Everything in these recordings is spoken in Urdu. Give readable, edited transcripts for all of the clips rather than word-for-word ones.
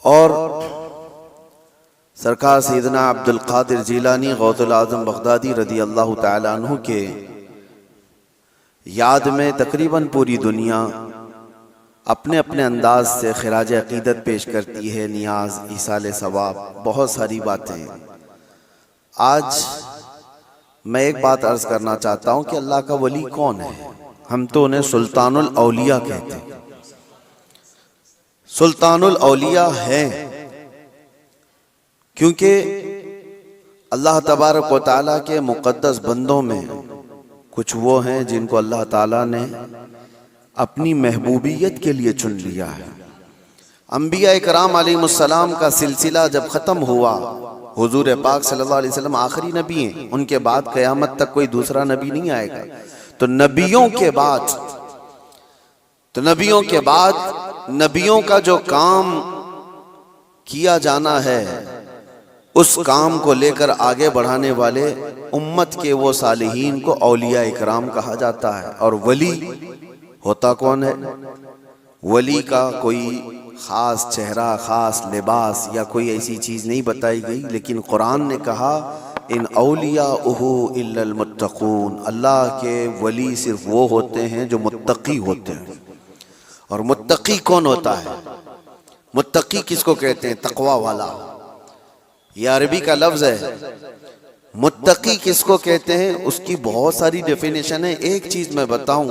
اور سرکار سیدنا عبد القادر جیلانی غوث العظم بغدادی رضی اللہ تعالیٰ عنہ کے یاد میں تقریباً پوری دنیا اپنے اپنے انداز سے خراج عقیدت پیش کرتی ہے، نیاز، ایصال ثواب، بہت ساری باتیں۔ آج میں ایک بات عرض کرنا چاہتا ہوں کہ اللہ کا ولی کون ہے؟ ہم تو انہیں سلطان الاولیاء کہتے ہیں۔ سلطان الاولیاء ہیں کیونکہ اللہ تبارک و تعالیٰ کے مقدس بندوں میں کچھ وہ ہیں جن کو اللہ تعالیٰ نے اپنی محبوبیت کے لیے چن لیا ہے۔ انبیاء اکرام علیہ السلام کا سلسلہ جب ختم ہوا، حضور پاک صلی اللہ علیہ وسلم آخری نبی ہیں، ان کے بعد قیامت تک کوئی دوسرا نبی نہیں آئے گا۔ تو نبیوں کے بعد نبیوں کا جو کام کیا جانا ہے، اس کام کو لے کر آگے بڑھانے والے امت کے وہ صالحین کو اولیاء اکرام کہا جاتا ہے۔ اور ولی ہوتا کون ہے؟ ولی کا کوئی خاص چہرہ، خاص لباس یا کوئی ایسی چیز نہیں بتائی گئی، لیکن قرآن نے کہا ان اولیاءہ الا المتقون، اللہ کے ولی صرف وہ ہوتے ہیں جو متقی ہوتے ہیں۔ اور متقی کون ہوتا ہے؟ متقی کس کو کہتے ہیں؟ تقوی والا، یہ عربی کا لفظ ہے۔ متقی کس کو کہتے ہیں؟ اس کی بہت ساری ڈیفینیشن ہے۔ ایک چیز میں بتاؤں،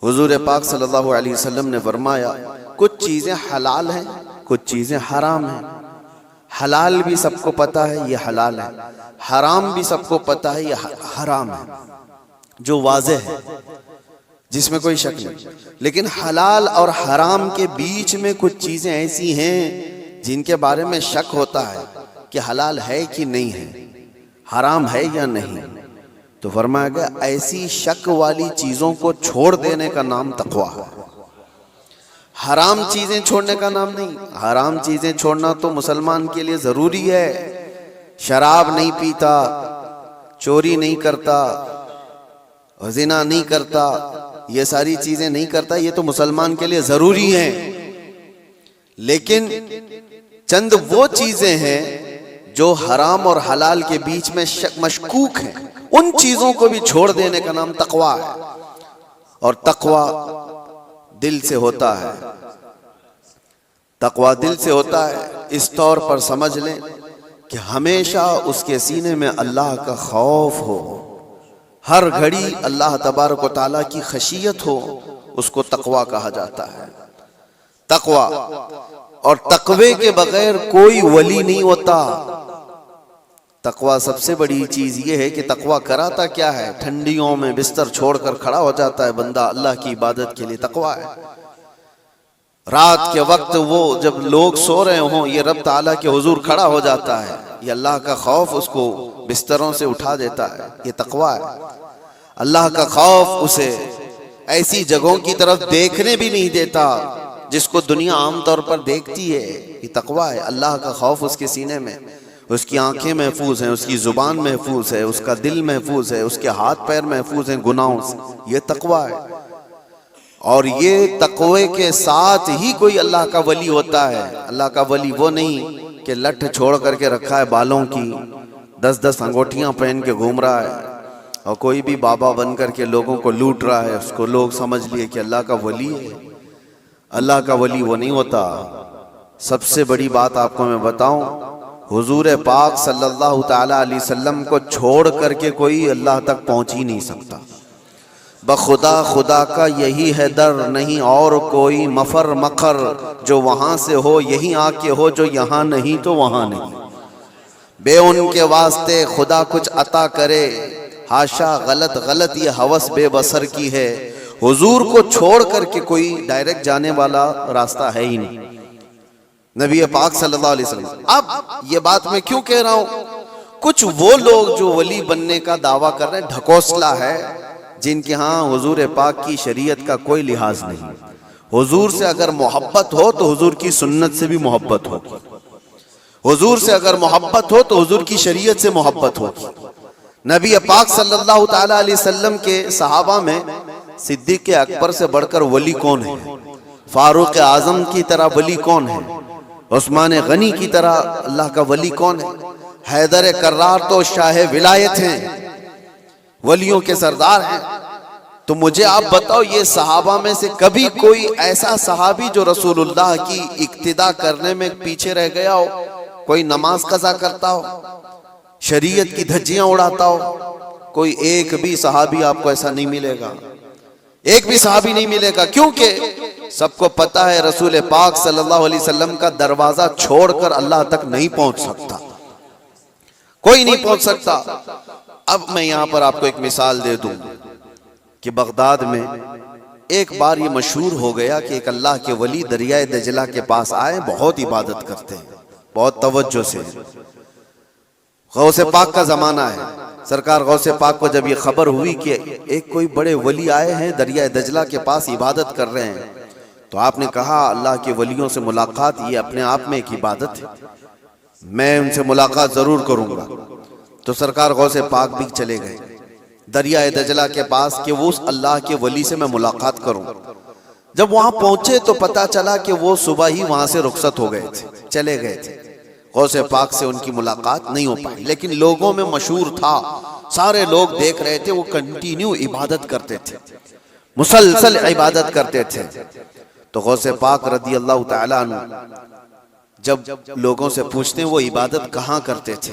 حضور پاک صلی اللہ علیہ وسلم نے فرمایا کچھ چیزیں حلال ہیں، کچھ چیزیں حرام ہیں۔ حلال بھی سب کو پتا ہے یہ حلال ہے، حرام بھی سب کو پتا ہے یہ حرام ہے، جو واضح ہے، جس میں کوئی شک نہیں۔ لیکن حلال اور حرام کے بیچ میں کچھ چیزیں ایسی ہیں جن کے بارے میں شک ہوتا ہے کہ حلال ہے کہ نہیں ہے، حرام ہے یا نہیں۔ تو فرمایا گیا ایسی شک والی چیزوں کو چھوڑ دینے کا نام تقویٰ ہے، حرام چیزیں چھوڑنے کا نام نہیں۔ حرام چیزیں چھوڑنا تو مسلمان کے لیے ضروری ہے، شراب نہیں پیتا، چوری نہیں کرتا، زنا نہیں کرتا، یہ ساری چیزیں نہیں کرتا، یہ تو مسلمان کے لیے ضروری ہیں۔ لیکن چند وہ چیزیں ہیں جو حرام اور حلال کے بیچ میں مشکوک ہیں، ان چیزوں کو بھی چھوڑ دینے کا نام تقویٰ ہے۔ اور تقویٰ دل سے ہوتا ہے، تقویٰ دل سے ہوتا ہے۔ اس طور پر سمجھ لیں کہ ہمیشہ اس کے سینے میں اللہ کا خوف ہو، ہر گھڑی اللہ تبارک و تعالیٰ کی خشیت ہو، اس کو تقویٰ کہا جاتا ہے۔ تقویٰ، اور تقوی کے بغیر کوئی ولی نہیں ہوتا۔ تقویٰ سب سے بڑی چیز یہ ہے کہ تقویٰ کراتا کیا ہے؟ ٹھنڈیوں میں بستر چھوڑ کر کھڑا ہو جاتا ہے بندہ اللہ کی عبادت کے لیے، تقویٰ ہے۔ رات کے وقت وہ جب لوگ سو رہے ہوں، یہ رب تعالیٰ کے حضور کھڑا ہو جاتا ہے، یہ اللہ کا خوف اس کو بستروں سے اٹھا دیتا ہے، یہ تقویٰ ہے۔ اللہ کا خوف اسے ایسی جگہوں کی طرف دیکھنے بھی نہیں دیتا جس کو دنیا عام طور پر دیکھتی ہے، یہ تقویٰ ہے۔ اللہ کا خوف اس کے سینے میں، اس کی آنکھیں محفوظ ہیں، اس کی زبان محفوظ ہے، اس کا دل محفوظ ہے، اس کے ہاتھ پیر محفوظ ہیں گناہوں سے، یہ تقویٰ ہے۔ اور یہ تقوی کے ساتھ ہی کوئی اللہ کا ولی ہوتا ہے۔ اللہ کا ولی وہ نہیں کہ لٹھ چھوڑ کر کے رکھا ہے بالوں کی، 10 انگوٹھیاں پہن کے گھوم رہا ہے، اور کوئی بھی بابا بن کر کے لوگوں کو لوٹ رہا ہے، اس کو لوگ سمجھ لیے کہ اللہ کا ولی ہے۔ اللہ کا ولی وہ نہیں ہوتا۔ سب سے بڑی بات آپ کو میں بتاؤں، حضور پاک صلی اللہ تعالیٰ علیہ وسلم کو چھوڑ کر کے کوئی اللہ تک پہنچ ہی نہیں سکتا۔ بخدا خدا کا یہی ہے در، نہیں اور کوئی مفر مقر، جو وہاں سے ہو یہیں آ کے ہو، جو یہاں نہیں تو وہاں نہیں۔ بے ان کے واسطے خدا کچھ عطا کرے، ہاشا غلط یہ ہوس بے بصر کی ہے۔ حضور کو چھوڑ کر کے کوئی ڈائریکٹ جانے والا راستہ ہے ہی نہیں، نبی پاک صلی اللہ علیہ وسلم۔ اب یہ بات میں کیوں کہہ رہا ہوں؟ کچھ وہ لوگ جو ولی بننے کا دعویٰ کر رہے ہیں، ڈھکوسلا ہے، جن کے ہاں حضور پاک کی شریعت کا کوئی لحاظ نہیں۔ حضور سے اگر محبت ہو تو حضور کی سنت سے بھی محبت ہوگی، حضور سے اگر محبت ہو تو حضور کی شریعت سے محبت ہوگی۔ نبی پاک صلی اللہ تعالیٰ علیہ وسلم کے صحابہ میں صدیق اکبر سے بڑھ کر ولی کون ہے؟ فاروق اعظم کی طرح ولی کون ہے؟ عثمان غنی کی طرح اللہ کا ولی کون ہے؟ حیدر کرار تو شاہ ولایت ہیں، ولیوں کے سردار ہیں۔ تو مجھے آپ بتاؤ، یہ صحابہ میں سے کبھی کوئی ایسا صحابی جو رسول اللہ کی اقتداء کرنے میں پیچھے رہ گیا ہو، کوئی نماز قضا کرتا ہو، شریعت کی دھجیاں اڑاتا ہو؟ کوئی ایک بھی صحابی آپ کو ایسا نہیں ملے گا، ایک بھی صحابی نہیں ملے گا، کیونکہ سب کو پتا ہے رسول پاک صلی اللہ علیہ وسلم کا دروازہ چھوڑ کر اللہ تک نہیں پہنچ سکتا، کوئی نہیں پہنچ سکتا۔ اب میں یہاں پر آپ کو ایک مثال دے دوں کہ بغداد میں ایک بار یہ مشہور ہو گیا کہ ایک اللہ کے ولی دریائے دجلہ کے پاس آئے، بہت عبادت کرتے ہیں، بہت توجہ سے۔ غوث پاک کا زمانہ ہے، سرکار غوث پاک کو جب یہ خبر ہوئی کہ ایک کوئی بڑے ولی آئے ہیں دریائے دجلہ کے پاس عبادت کر رہے ہیں، تو آپ نے کہا اللہ کے ولیوں سے ملاقات یہ اپنے آپ میں ایک عبادت ہے، میں ان سے ملاقات ضرور کروں گا۔ تو سرکار غوث پاک بھی چلے گئے دریائے دجلہ کے پاس کہ وہ اس اللہ کے ولی سے میں ملاقات کروں۔ جب وہاں پہنچے تو پتا چلا کہ وہ صبح ہی وہاں سے رخصت ہو گئے تھے، چلے گئے تھے، غوث پاک سے ان کی ملاقات نہیں ہو پائی۔ لیکن لوگوں میں مشہور تھا، سارے لوگ دیکھ رہے تھے، وہ کنٹینیو عبادت کرتے تھے، مسلسل عبادت کرتے تھے۔ تو غوث پاک رضی اللہ تعالیٰ عنہ جب لوگوں سے پوچھتے ہیں وہ عبادت کہاں کرتے تھے،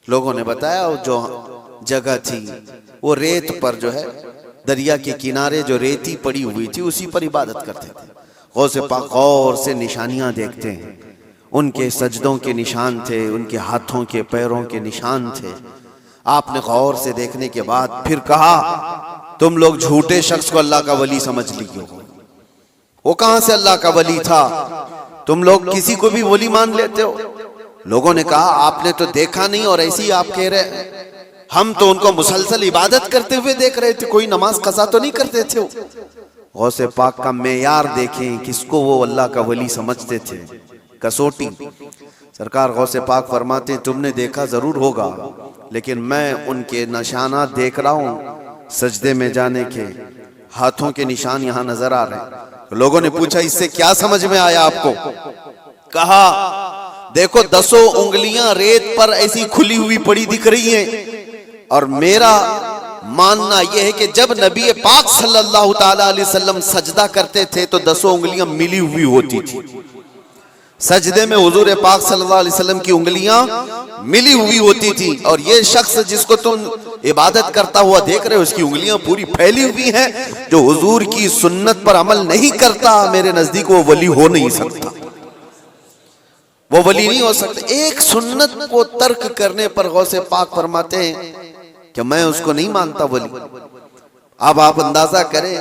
لوگوں نے بتایا وہ جو جگہ تھی وہ ریت پر جو ہے دریا کے کنارے جو ریتی پڑی ہوئی تھی اسی پر عبادت کرتے تھے۔ غوث پاک غور سے نشانیاں دیکھتے ہیں، ان کے سجدوں کے نشان تھے، ان کے ہاتھوں کے پیروں کے نشان تھے۔ آپ نے غور سے دیکھنے کے بعد پھر کہا تم لوگ جھوٹے شخص کو اللہ کا ولی سمجھ لیے ہو، وہ کہاں سے اللہ کا ولی تھا، تم لوگ کسی کو بھی ولی مان لیتے ہو۔ لوگوں نے کہا آپ نے تو دیکھا نہیں اور ایسے ہی آپ کہہ رہے ہیں، ہم تو ان کو مسلسل عبادت کرتے ہوئے دیکھ رہے تھے، کوئی نماز قضا تو نہیں کرتے تھے۔ غوث پاک کا معیار دیکھیں کس کو وہ اللہ کا ولی سمجھتے تھے، کسوٹی۔ سرکار غوث پاک فرماتے ہیں تم نے دیکھا ضرور ہوگا لیکن میں ان کے نشانات دیکھ رہا ہوں، سجدے میں جانے کے، ہاتھوں کے نشان یہاں نظر آ رہے ہیں۔ لوگوں نے پوچھا اس سے کیا سمجھ میں آیا آپ کو؟ کہا دیکھو 10 انگلیاں ریت پر ایسی کھلی ہوئی پڑی دکھ رہی ہیں، اور میرا ماننا یہ ہے کہ جب نبی پاک صلی اللہ تعالیٰ علیہ وسلم سجدہ کرتے تھے تو 10 انگلیاں ملی ہوئی ہوتی تھی، سجدے میں حضور پاک صلی اللہ علیہ وسلم کی انگلیاں ملی ہوئی ہوتی تھی، اور یہ شخص جس کو تم عبادت کرتا ہوا دیکھ رہے ہو اس کی انگلیاں پوری پھیلی ہوئی ہیں، جو حضور کی سنت پر عمل نہیں کرتا میرے نزدیک وہ ولی ہو نہیں سکتا، وہ ولی نہیں ہو سکتا۔ ایک سنت کو ترک کرنے پر غوث پاک فرماتے ہیں کہ میں اس کو نہیں مانتا ولی۔ اب آپ اندازہ کریں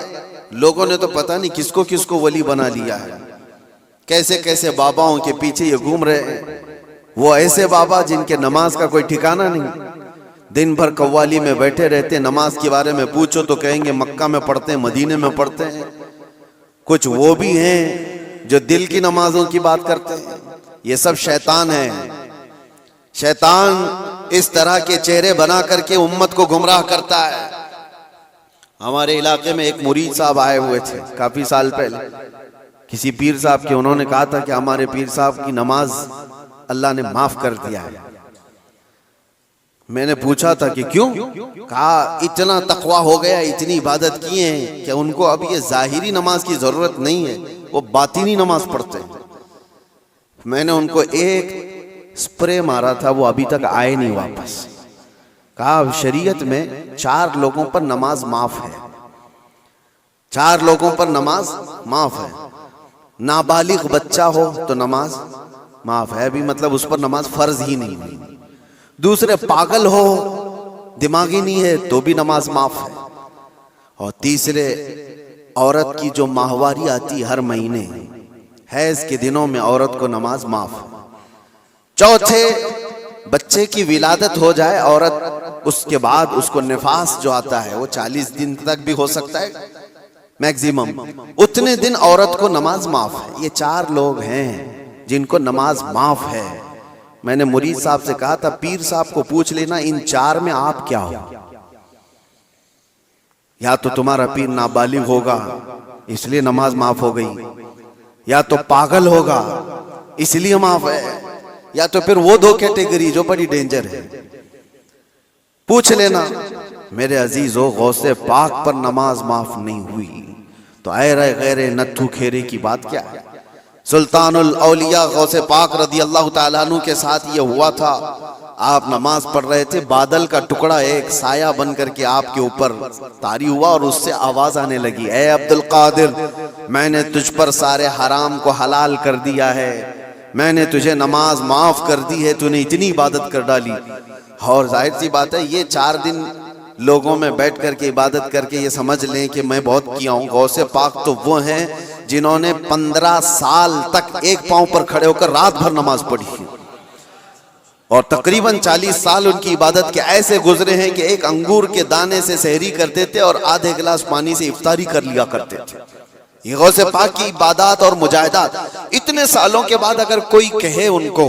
لوگوں نے تو پتہ نہیں کس کو ولی بنا لیا ہے، کیسے کیسے باباؤں کے پیچھے یہ گھوم رہے ہیں، وہ ایسے بابا جن کے نماز کا کوئی ٹھکانہ نہیں، دن بھر قوالی میں بیٹھے رہتے، نماز کے بارے میں پوچھو تو کہیں گے مکہ میں پڑھتے ہیں، مدینے میں پڑھتے ہیں۔ کچھ وہ بھی ہیں جو دل کی نمازوں کی بات کرتے ہیں، یہ سب شیطان ہے۔ شیطان اس طرح کے چہرے بنا کر کے امت کو گمراہ کرتا ہے۔ ہمارے علاقے میں ایک مرید صاحب آئے ہوئے تھے کافی سال پہلے، کسی پیر صاحب کے، انہوں نے کہا تھا کہ ہمارے پیر صاحب کی نماز اللہ نے معاف کر دیا ہے۔ میں نے پوچھا تھا کہ کیوں؟ کہا اتنا تقویٰ ہو گیا، اتنی عبادت کیے ہیں کہ ان کو اب یہ ظاہری نماز کی ضرورت نہیں ہے، وہ باطنی نماز پڑھتے ہیں۔ میں نے ان کو ایک سپرے مارا تھا، وہ ابھی تک آئے نہیں واپس۔ کہا شریعت میں 4 لوگوں پر نماز معاف ہے، 4 لوگوں پر نماز معاف ہے۔ نابالغ بچہ ہو تو نماز معاف ہے، ابھی مطلب اس پر نماز فرض ہی نہیں ہوئی۔ دوسرے پاگل ہو، دماغی نہیں ہے تو بھی نماز معاف ہے۔ اور تیسرے عورت کی جو ماہواری آتی ہر مہینے، حیض کے دنوں میں عورت کو نماز معاف ہے۔ چوتھے بچے کی ولادت ہو جائے عورت، اس کے بعد اس کو نفاس جو آتا ہے وہ 40 دن تک بھی ہو سکتا ہے میکزیمم، اتنے دن عورت کو نماز معاف ہے۔ یہ 4 لوگ ہیں جن کو نماز معاف ہے۔ میں نے مرید صاحب سے کہا تھا پیر صاحب کو پوچھ لینا ان 4 میں آپ کیا ہو، یا تو تمہارا پیر نابالغ ہوگا اس لیے نماز معاف ہو گئی، یا تو پاگل ہوگا اس لیے معاف ہے، یا تو پھر وہ دو کیٹیگری جو بڑی ڈینجر ہے۔ پوچھ لینا میرے عزیزو، غوث پاک پر نماز معاف نہیں ہوئی تو اے رے غیر نتھو کھیرے کی بات کیا ہے؟ سلطان الاولیاء غوث پاک رضی اللہ تعالیٰ عنہ کے ساتھ یہ ہوا تھا، آپ نماز پڑھ رہے تھے، بادل کا ٹکڑا ایک سایہ بن کر کے آپ کے اوپر طاری ہوا اور اس سے آواز آنے لگی، اے عبد القادر، میں نے تجھ پر سارے حرام کو حلال کر دیا ہے، میں نے تجھے نماز معاف کر دی ہے، تو نے اتنی عبادت کر ڈالی۔ اور ظاہر سی بات ہے یہ 4 دن لوگوں میں بیٹھ کر کے عبادت کر کے یہ سمجھ لیں کہ میں بہت کیا ہوں۔ غوث پاک تو وہ ہیں جنہوں نے 15 سال تک ایک پاؤں پر کھڑے ہو کر رات بھر نماز پڑھی ہے، اور تقریباً 40 سال ان کی عبادت کے ایسے گزرے ہیں کہ ایک انگور کے دانے سے سحری کرتے تھے اور آدھے گلاس پانی سے افطاری کر لیا کرتے تھے۔ یہ غوث پاک کی عبادات اور مجاہدات، اتنے سالوں کے بعد اگر کوئی کہے ان کو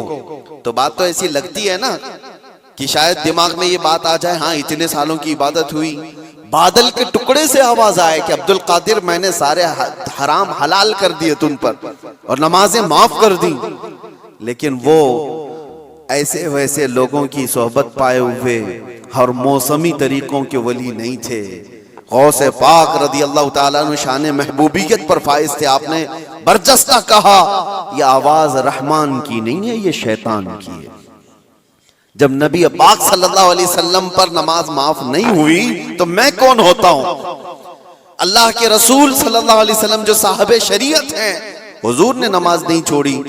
تو بات تو ایسی لگتی ہے نا کہ شاید دماغ میں یہ بات آ جائے، ہاں اتنے سالوں کی عبادت ہوئی، بادل کے ٹکڑے سے آواز آئے کہ عبد القادر میں نے سارے حرام حلال کر دیے تم پر اور نمازیں معاف کر دی۔ لیکن وہ ایسے ویسے لوگوں کی صحبت پائے ہوئے اور موسمی طریقوں کے ولی نہیں تھے۔ غوث پاک رضی اللہ تعالیٰ عنہ شان محبوبیت پر فائز تھے۔ آپ نے برجستہ کہا یہ آواز رحمان کی نہیں ہے، یہ شیطان کی ہے۔ جب نبی پاک صلی اللہ علیہ وسلم پر نماز معاف نہیں ہوئی تو میں کون ہوتا ہوں؟ اللہ کے رسول صلی اللہ علیہ وسلم جو صاحب شریعت ہیں، حضور نے نماز نہیں چھوڑی،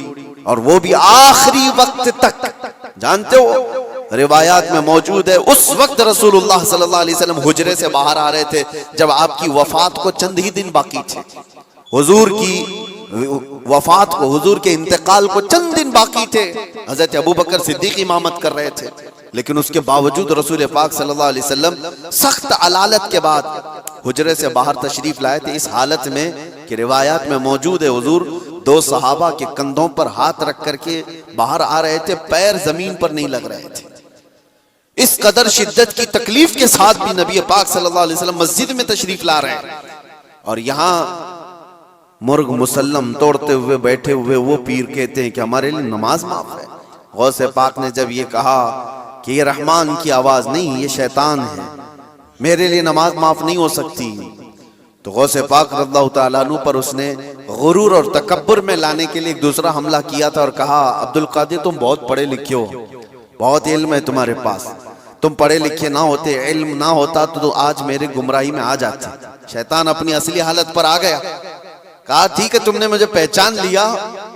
اور وہ بھی آخری وقت تک۔ جانتے ہو روایات میں موجود ہے اس وقت رسول اللہ صلی اللہ علیہ وسلم حجرے سے باہر آ رہے تھے جب آپ کی وفات کو چند ہی دن باقی تھے، حضور کی وفات کو، حضور کے انتقال کو چند دن باقی تھے۔ حضرت ابوبکر صدیق امامت کر رہے تھے، لیکن اس کے باوجود رسول پاک صلی اللہ علیہ وسلم سخت علالت کے بعد حجرے سے باہر تشریف لائے تھے، اس حالت میں کہ روایات میں موجود ہے حضور 2 صحابہ کے کندھوں پر ہاتھ رکھ کر کے باہر آ رہے تھے، پیر زمین پر نہیں لگ رہے تھے۔ اس قدر شدت کی تکلیف کے ساتھ بھی نبی پاک صلی اللہ علیہ وسلم مسجد میں تشریف لا رہے ہیں، اور یہاں مرغ مسلم توڑتے ہوئے بیٹھے ہوئے وہ پیر کہتے ہیں کہ ہمارے لیے نماز معاف ہے۔ غوث پاک نے جب یہ کہا کہ یہ رحمان کی آواز نہیں، یہ شیطان ہے، میرے لیے نماز معاف نہیں ہو سکتی، تو غوث پاک رضی اللہ تعالیٰ عنہ پر اس نے غرور اور تکبر میں لانے کے لیے ایک دوسرا حملہ کیا تھا اور کہا عبد القادر تم بہت پڑھے لکھے ہو، بہت علم ہے تمہارے پاس، تم پڑھے لکھے نہ ہوتے، علم نہ ہوتا تو آج میرے گمراہی میں آ جاتے۔ شیطان اپنی اصلی حالت پر آ گیا، کہا ٹھیک ہے تم نے مجھے پہچان لیا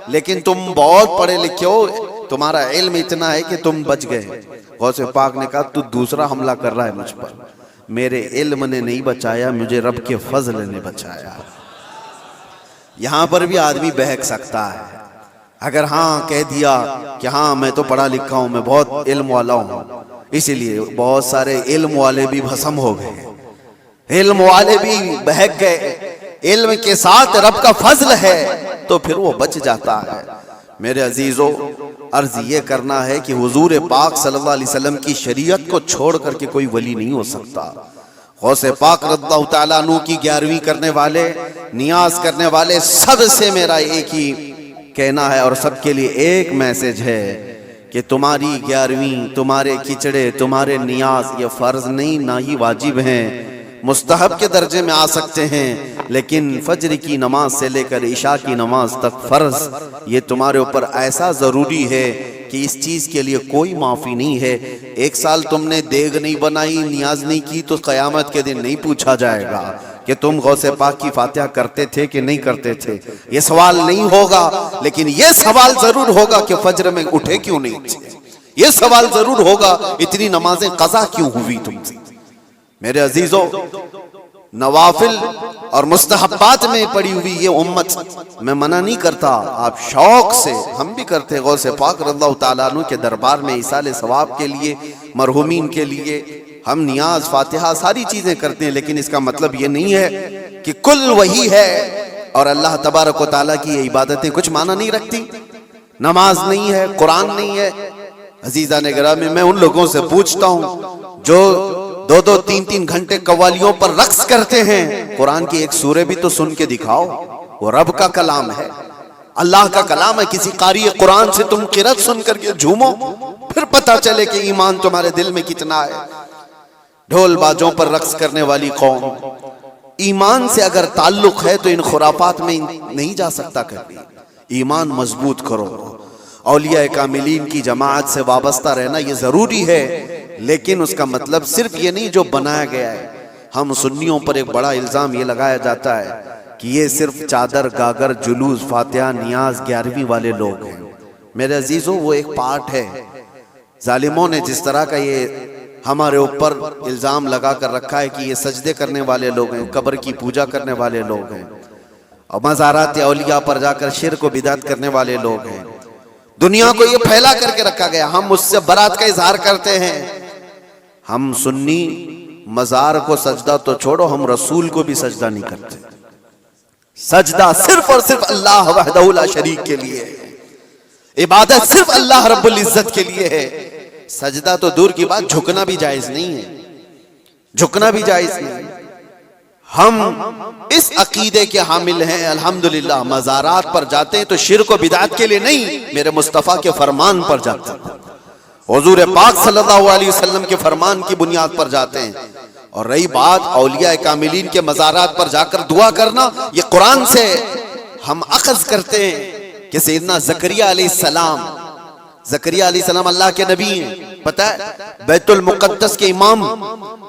لیکن تم بہت پڑھے لکھے ہو، تمہارا علم اتنا ہے کہ تم بچ گئے۔ غوث پاک نے کہا تو دوسرا حملہ کر رہا ہے مجھ پر، میرے علم نے نہیں بچایا، مجھے رب کے فضل نے بچایا۔ یہاں پر بھی آدمی بہک سکتا ہے، اگر ہاں کہہ دیا کہ ہاں میں تو پڑھا لکھا ہوں، میں بہت علم والا ہوں، اسی لیے بہت سارے علم والے بھی بھسم ہو گئے، علم والے بھی بہک گئے۔ علم کے ساتھ رب کا فضل ہے تو پھر وہ بچ جاتا ہے۔ میرے عزیزو، عرض یہ کرنا ہے کہ حضور پاک صلی اللہ علیہ وسلم کی شریعت کو چھوڑ کر کے کوئی ولی نہیں ہو سکتا۔ غوث پاک رضی اللہ تعالیٰ عنہ کی 11ویں کرنے والے، نیاز کرنے والے سب سے میرا ایک ہی کہنا ہے اور سب کے لیے ایک میسج ہے کہ تمہاری 11ویں، تمہارے کھچڑے، تمہارے نیاز یہ فرض نہیں نہ ہی واجب ہیں، مستحب کے درجے میں آ سکتے ہیں، لیکن فجر کی نماز سے لے کر عشاء کی نماز تک فرض یہ تمہارے اوپر ایسا ضروری ہے کہ اس چیز کے لیے کوئی معافی نہیں ہے۔ 1 سال تم نے دیگ نہیں بنائی، نیاز نہیں کی تو قیامت کے دن نہیں پوچھا جائے گا کہ تم غوث پاک کی فاتحہ کرتے تھے کہ نہیں کرتے تھے، یہ سوال نہیں ہوگا، لیکن یہ سوال ضرور ہوگا کہ فجر میں اٹھے کیوں نہیں تھے، یہ سوال ضرور ہوگا اتنی نمازیں قضا کیوں ہوئی تم سے۔ میرے عزیزو، نوافل اور مستحبات میں پڑی ہوئی یہ امت، میں منع نہیں کرتا، آپ شوق سے، ہم بھی کرتے غوث پاک رضی اللہ تعالیٰ عنہ کے دربار میں ایصال ثواب کے لیے، مرحومین کے لیے ہم نیاز، فاتحہ ساری چیزیں کرتے ہیں، لیکن اس کا مطلب یہ نہیں ہے کہ کل وہی ہے اور اللہ تبارک و تعالیٰ کی یہ عبادتیں کچھ معنی نہیں رکھتی، نماز نہیں ہے، قرآن نہیں ہے۔ عزیزان گرامی، میں ان لوگوں سے پوچھتا ہوں جو 2-2 3-3 گھنٹے قوالیوں پر رقص کرتے ہیں، قرآن کی ایک سورہ بھی تو سن کے دکھاؤ، وہ رب کا کلام ہے۔ اللہ کا کلام ہے، کسی قاری قرآن سے تم قرأت سن کر کے جھومو، پھر پتہ چلے کہ ایمان تمہارے دل میں کتنا ہے۔ ڈھول باجوں پر رقص کرنے والی قوم، ایمان سے اگر تعلق ہے تو ان خرافات میں نہیں جا سکتا کبھی۔ ایمان مضبوط کرو، اولیاء کاملین کی جماعت سے وابستہ رہنا یہ ضروری ہے، لیکن اس کا مطلب صرف یہ نہیں جو بنایا گیا ہے۔ ہم سنیوں پر ایک بڑا الزام یہ لگایا جاتا ہے کہ یہ صرف چادر گاگر جلوس فاتحہ نیاز 11ویں والے لوگ ہیں۔ میرے عزیزوں، وہ ایک پارٹ ہے۔ ظالموں نے جس طرح کا یہ ہمارے اوپر الزام لگا کر رکھا ہے کہ یہ سجدے کرنے والے لوگ ہیں، قبر کی پوجا کرنے والے لوگ ہیں، اور مزارات اولیاء پر جا کر شرک و بدعت کرنے والے لوگ ہیں، دنیا کو یہ پھیلا کر کے رکھا گیا۔ ہم اس سے برات کا اظہار کرتے ہیں۔ ہم سنی مزار کو سجدہ تو چھوڑو، ہم رسول کو بھی سجدہ نہیں کرتے۔ سجدہ صرف اور صرف اللہ وحدہ لا شریک کے لیے ہے، عبادت صرف اللہ رب العزت کے لیے ہے۔ سجدہ تو دور کی بات، جھکنا بھی جائز نہیں ہے، جھکنا بھی جائز نہیں ہے۔ ہم اس عقیدے کے حامل ہیں الحمدللہ، مزارات پر جاتے ہیں تو شرک و بدعت کے لیے نہیں، میرے مصطفیٰ کے فرمان پر جاتے ہیں، حضور پاک صلی اللہ علیہ وسلم کے فرمان کی بنیاد پر جاتے ہیں۔ اور رہی بات اولیاء کاملین کے مزارات پر جا کر دعا کرنا، یہ قرآن سے ہم اخذ کرتے ہیں کہ سیدنا زکریا علیہ السلام، زکریا علیہ السلام اللہ کے نبی ہیں، پتہ ہے بیت المقدس کے امام،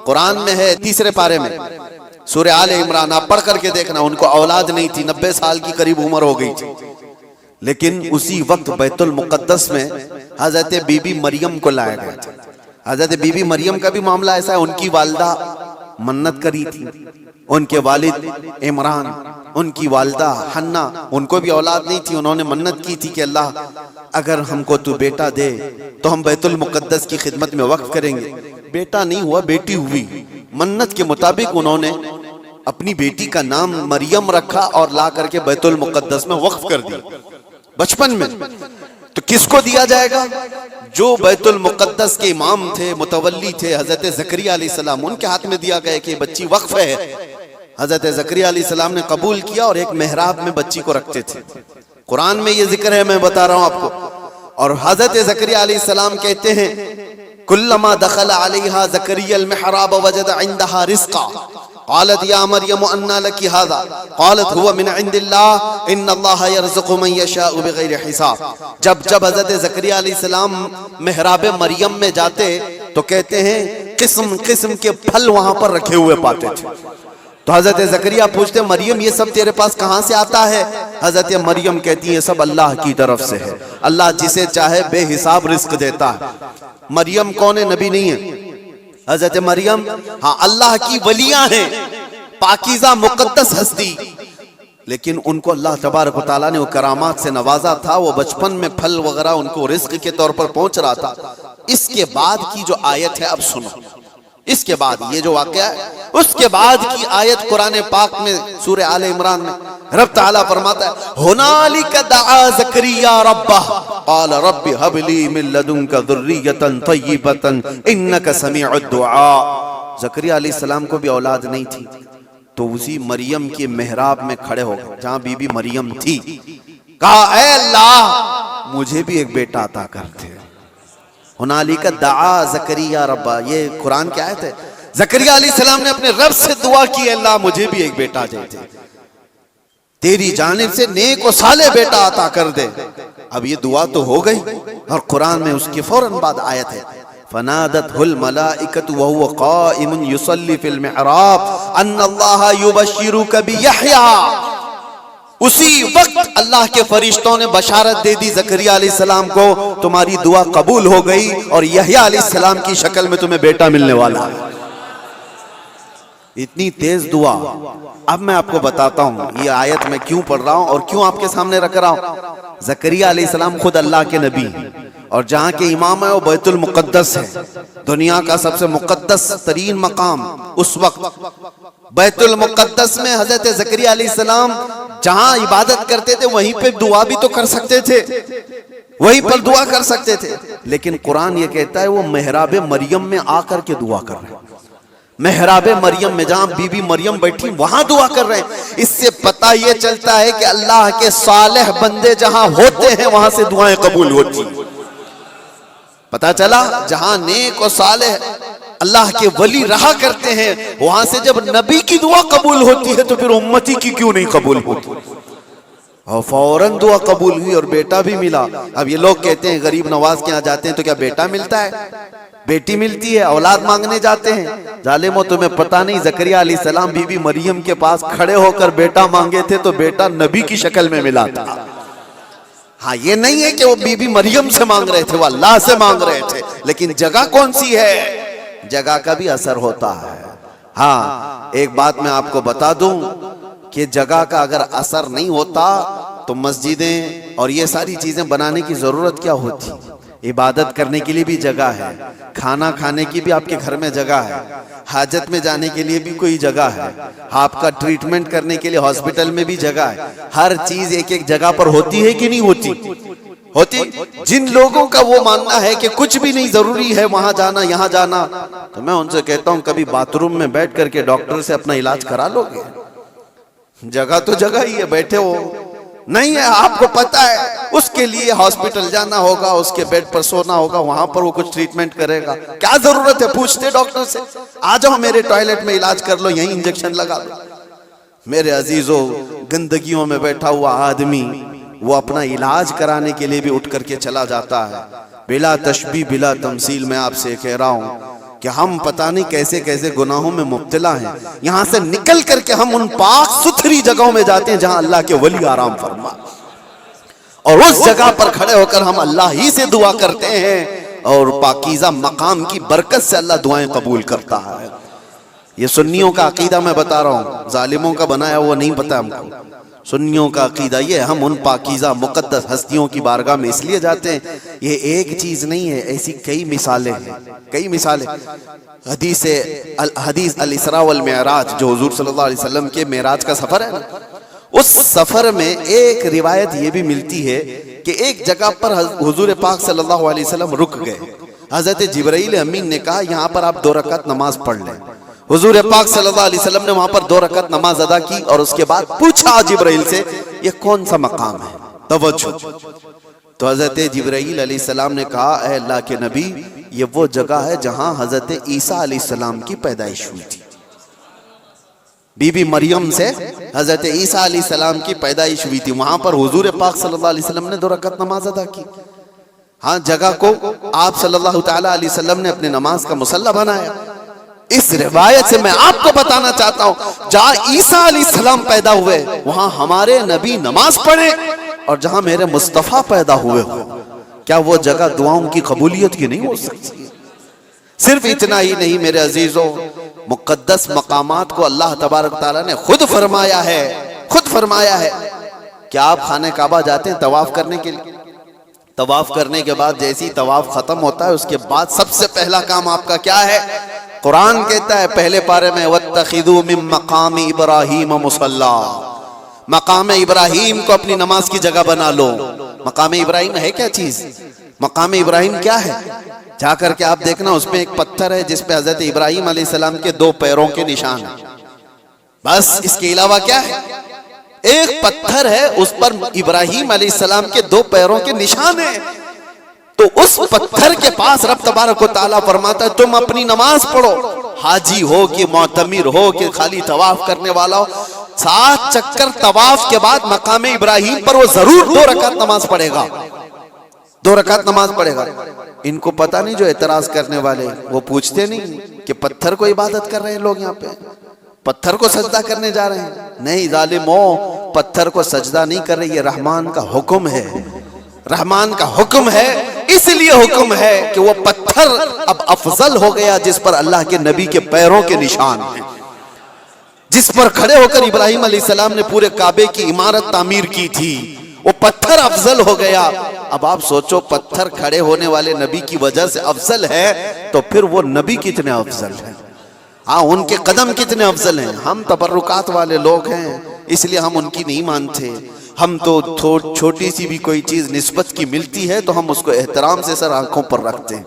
قرآن میں ہے 3 پارے میں، سورہ آل عمران، آپ پڑھ کر کے دیکھنا، ان کو اولاد نہیں تھی، 90 سال کی قریب عمر ہو گئی تھی، لیکن اسی وقت بیت المقدس میں حضرت بی بی مریم کو لایا گیا تھا۔ حضرت بی بی مریم کا بھی معاملہ ایسا ہے، ان کی والدہ منت کری تھی، ان کے والد عمران، ان کی والدہ حنا، ان کو بھی اولاد نہیں تھی، انہوں نے منت کی تھی کہ اللہ اگر ہم کو تو بیٹا دے تو ہم بیت المقدس کی خدمت میں وقف کریں گے۔ بیٹا نہیں ہوا، بیٹی ہوئی۔ منت کے مطابق انہوں نے اپنی بیٹی کا نام مریم رکھا اور لا کر کے بیت المقدس میں وقف کر دیا بچپن میں۔ تو کس کو دیا جائے گا؟ جو بیت المقدس کے امام تھے، متولی تھے، حضرت زکریا علیہ السلام، ان کے ہاتھ میں دیا گیا کہ بچی وقف ہے۔ حضرت زکریا علیہ السلام نے قبول کیا اور ایک محراب میں بچی کو رکھتے تھے۔ قرآن میں یہ ذکر ہے، میں بتا رہا ہوں آپ کو۔ اور حضرت زکریا علیہ السلام کہتے ہیں کلما دخل علیہا زکریا المحراب وجد عندها رزقا قالت یا مریم انا لکی ھذا قالت هو من عند اللہ ان اللہ یرزق من یشاء بغیر حساب۔ جب حضرت زکریا علیہ السلام محراب مریم میں جاتے تو کہتے ہیں قسم قسم کے پھل وہاں پر رکھے ہوئے پاتے تھے۔ تو حضرت زکریا پوچھتے ہیں مریم یہ سب تیرے پاس کہاں سے آتا ہے؟ حضرت مریم کہتی ہے سب اللہ کی طرف سے ہے، اللہ جسے چاہے بے حساب رزق دیتا ہے۔ مریم کون ہے؟ نبی نہیں ہے حضرت مریم، ہاں اللہ کی ولیاں ہیں، پاکیزہ مقدس ہستی، لیکن ان کو اللہ تبارک و تعالیٰ نے وہ کرامات سے نوازا تھا، وہ بچپن میں پھل وغیرہ ان کو رزق کے طور پر پہنچ رہا تھا۔ اس کے بعد کی جو آیت ہے اب سنو، اس کے بعد یہ جو واقعہ ہے اس کے بعد کی آیت قرآن پاک میں سورہ آل عمران میں رب تعالیٰ فرماتا ہے ہنالک دعا زکریا ربہ قال رب ہب لی من لدنک ذریۃ طیبۃ انک سمیع الدعاء۔ زکریا علیہ السلام کو بھی اولاد نہیں تھی، تو اسی مریم کے محراب میں کھڑے ہو گئے جہاں بی بی مریم تھی، کہا اے اللہ مجھے بھی ایک بیٹا عطا کر دے۔ ہنالک دعا زکریا ربہ، یہ قرآن کی آیت ہے۔ زکریا علیہ السلام نے اپنے رب سے دعا کی اللہ مجھے بھی ایک بیٹا دے دے، تیری جانب سے نیک و صالح بیٹا عطا کر دے۔ اب یہ دعا تو ہو گئی اور قرآن میں اس کے فوراً بعد آیت ہے فنادته الملائکۃ وهو قائم یصلی فی المحراب ان اللہ یبشرک بیحییٰ۔ اسی وقت اللہ کے فرشتوں نے بشارت دے دی زکریا علیہ السلام کو تمہاری دعا قبول ہو گئی اور یحییٰ علیہ السلام کی شکل میں تمہیں بیٹا ملنے والا ہے۔ اتنی تیز دعا۔ اب میں آپ کو بتاتا ہوں یہ آیت میں کیوں پڑھ رہا ہوں اور کیوں آپ کے سامنے رکھ رہا ہوں۔ زکریا علیہ السلام خود اللہ کے نبی اور جہاں کے امام ہے وہ بیت المقدس ہے، دنیا کا سب سے مقدس ترین مقام۔ اس وقت بیت المقدس میں حضرت زکریا علیہ السلام جہاں عبادت کرتے تھے وہیں پہ دعا بھی تو کر سکتے تھے، وہیں پر دعا کر سکتے تھے، لیکن قرآن یہ کہتا ہے وہ محراب مریم میں آ کر کے دعا کر رہے ہیں۔ محراب مریم میں جہاں بی بی مریم بیٹھی وہاں دعا کر رہے ہیں. اس سے پتہ یہ چلتا ہے کہ اللہ کے صالح بندے جہاں ہوتے ہیں وہاں سے دعائیں قبول ہوتی ہیں. پتہ چلا جہاں نیک و صالح اللہ کے ولی رہا کرتے ہیں وہاں سے جب نبی کی دعا قبول ہوتی ہے تو پھر امتی کی کیوں نہیں قبول ہوتی. اور فوراً دعا قبول ہوئی اور بیٹا بھی ملا. اب یہ لوگ کہتے ہیں غریب نواز کے یہاں جاتے ہیں تو کیا بیٹا ملتا ہے؟ بیٹی ملتی ہے. اولاد مانگنے جاتے ہیں. ظالمو تمہیں پتہ نہیں زکریا علیہ السلام بی بی مریم کے پاس کھڑے ہو کر بیٹا مانگے تھے تو بیٹا نبی کی شکل میں ملا تھا. ہاں یہ نہیں ہے کہ وہ بی بی مریم سے مانگ رہے تھے، وہ اللہ سے مانگ رہے تھے. لیکن جگہ کون سی ہے؟ جگہ کا بھی اثر ہوتا ہے. ہاں ایک بات میں آپ کو بتا دوں کہ جگہ کا اگر اثر نہیں ہوتا تو مسجدیں اور یہ ساری چیزیں بنانے کی ضرورت کیا ہوتی؟ عبادت کرنے کے لیے بھی جگہ ہے، کھانا کھانے کی بھی آپ کے گھر میں جگہ ہے، حاجت میں جانے کے لیے بھی کوئی جگہ ہے، آپ کا ٹریٹمنٹ کرنے کے لیے ہاسپٹل میں بھی جگہ ہے. ہر چیز ایک ایک جگہ پر ہوتی ہے کہ نہیں ہوتی؟ ہوتی. جن لوگوں کا وہ ماننا ہے کہ کچھ بھی نہیں ضروری ہے وہاں جانا یہاں جانا، تو میں ان سے کہتا ہوں کبھی باتھ روم میں بیٹھ کر کے ڈاکٹر سے اپنا علاج کرا لو گے. جگہ تو جگہ ہی ہے، بیٹھے ہو نہیں ہے آپ کو پتہ ہے اس کے لیے ہاسپٹل جانا ہوگا، اس کے بیڈ پر سونا ہوگا، وہاں پر وہ کچھ ٹریٹمنٹ کرے گا. کیا ضرورت ہے پوچھتے ڈاکٹر سے آ جاؤ میرے ٹوائلٹ میں علاج کر لو، یہیں انجیکشن لگا لو. میرے عزیزو گندگیوں میں بیٹھا ہوا آدمی وہ اپنا علاج کرانے کے لیے بھی اٹھ کر کے چلا جاتا ہے. بلا تشبیہ بلا تمثیل میں آپ سے کہہ رہا ہوں کہ ہم پتہ نہیں کیسے کیسے گناہوں میں مبتلا ہیں. یہاں سے نکل کر کے ہم ان پاک ستھری جگہوں میں جاتے ہیں جہاں اللہ کے ولی آرام فرما، اور اس جگہ پر کھڑے ہو کر ہم اللہ ہی سے دعا کرتے ہیں اور پاکیزہ مقام کی برکت سے اللہ دعائیں قبول کرتا ہے. یہ سنیوں کا عقیدہ میں بتا رہا ہوں، ظالموں کا بنایا وہ نہیں پتا ہم کو. سنیوں کا عقیدہ یہ ہے ہم ان پاکیزہ مقدس ہستیوں کی بارگاہ میں اس لیے جاتے ہیں. یہ ایک چیز نہیں ہے، ایسی کئی مثالیں ہیں، کئی مثالیں. حدیث الاسراء والمعراج جو حضور صلی اللہ علیہ وسلم کے معراج کا سفر ہے نا، اس سفر میں ایک روایت یہ بھی ملتی ہے کہ ایک جگہ پر حضور پاک صلی اللہ علیہ وسلم رک گئے. حضرت جبرائیل امین نے کہا یہاں پر آپ 2 رکعت نماز پڑھ لیں. حضور پاک صلی اللہ علیہ وسلم نے وہاں پر 2 رکعت نماز ادا کی اور اس کے بعد پوچھا جبرائیل سے یہ کون سا مقام ہے؟ توجہ. تو حضرت جبرائیل علیہ السلام نے کہا اے اللہ کے نبی یہ وہ جگہ ہے جہاں حضرت عیسیٰ علیہ السلام کی پیدائش ہوئی تھی. بی بی مریم سے حضرت عیسیٰ علیہ السلام کی پیدائش ہوئی تھی. وہاں پر حضور پاک صلی اللہ علیہ وسلم نے 2 رکعت نماز ادا کی. ہاں جگہ کو آپ صلی اللہ تعالیٰ علیہ وسلم نے اپنے نماز کا مصلی بنایا. اس روایت سے میں آپ کو بتانا چاہتا ہوں جہاں عیسیٰ علیہ السلام پیدا ہوئے وہاں ہمارے نبی نماز پڑھے، اور جہاں میرے مصطفیٰ پیدا ہوئے ہو کیا وہ جگہ دعاؤں کی قبولیت کی نہیں ہو سکتی؟ صرف اتنا ہی نہیں میرے عزیزوں، مقدس مقامات کو اللہ تبارک تعالیٰ نے خود فرمایا ہے کہ آپ خانہ کعبہ جاتے ہیں طواف کرنے کے لیے. طواف کرنے کے بعد جیسی طواف ختم ہوتا ہے اس کے بعد سب سے پہلا کام آپ کا کیا ہے؟ قرآن کہتا ہے پہلے پارے میں وَاتَّخِذُوا مِن مَقَامِ إِبْرَاهِيمَ مُصَلَّى، مقام ابراہیم کو اپنی نماز کی جگہ بنا لو. مقام ابراہیم ہے کیا چیز؟ مقام ابراہیم کیا ہے؟ جا کر کے آپ دیکھنا اس میں ایک پتھر ہے جس پہ حضرت ابراہیم علیہ السلام کے 2 پیروں کے نشان ہیں. بس اس کے علاوہ کیا ہے؟ ایک پتھر ہے اس پر ابراہیم علیہ السلام کے 2 پیروں کے نشان ہیں. تو اس پتھر کے پاس رب تبارک و تعالیٰ فرماتا ہے تم اپنی نماز پڑھو، حاجی ہو کہ معتمر ہو کہ خالی طواف کرنے والا ہو، 7 چکر طواف کے بعد مقام ابراہیم پر وہ ضرور 2 رکعت نماز پڑھے گا. 2 رکعت نماز پڑھے گا. ان کو پتہ نہیں جو اعتراض کرنے والے وہ پوچھتے نہیں کہ پتھر کو عبادت کر رہے ہیں لوگ، یہاں پہ پتھر کو سجدہ کرنے جا رہے ہیں. نہیں ظالموں، پتھر کو سجدہ نہیں کر رہے، یہ رحمان کا حکم ہے. رحمان کا حکم ہے، اس لیے حکم ہے کہ وہ پتھر اب افضل ہو گیا جس پر اللہ کے نبی کے پیروں کے نشان ہیں، جس پر کھڑے ہو کر ابراہیم علیہ السلام نے پورے کعبے کی عمارت تعمیر کی تھی، وہ پتھر افضل ہو گیا. اب آپ سوچو پتھر کھڑے ہونے والے نبی کی وجہ سے افضل ہے تو پھر وہ نبی کتنے افضل ہیں. ہاں ان کے قدم کتنے افضل ہیں. ہم تبرکات والے لوگ ہیں اس لیے ہم ان کی نہیں مانتے. ہم تو چھوٹی سی بھی کوئی چیز نسبت کی ملتی ہے تو ہم اس کو احترام سے سر آنکھوں پر رکھتے ہیں.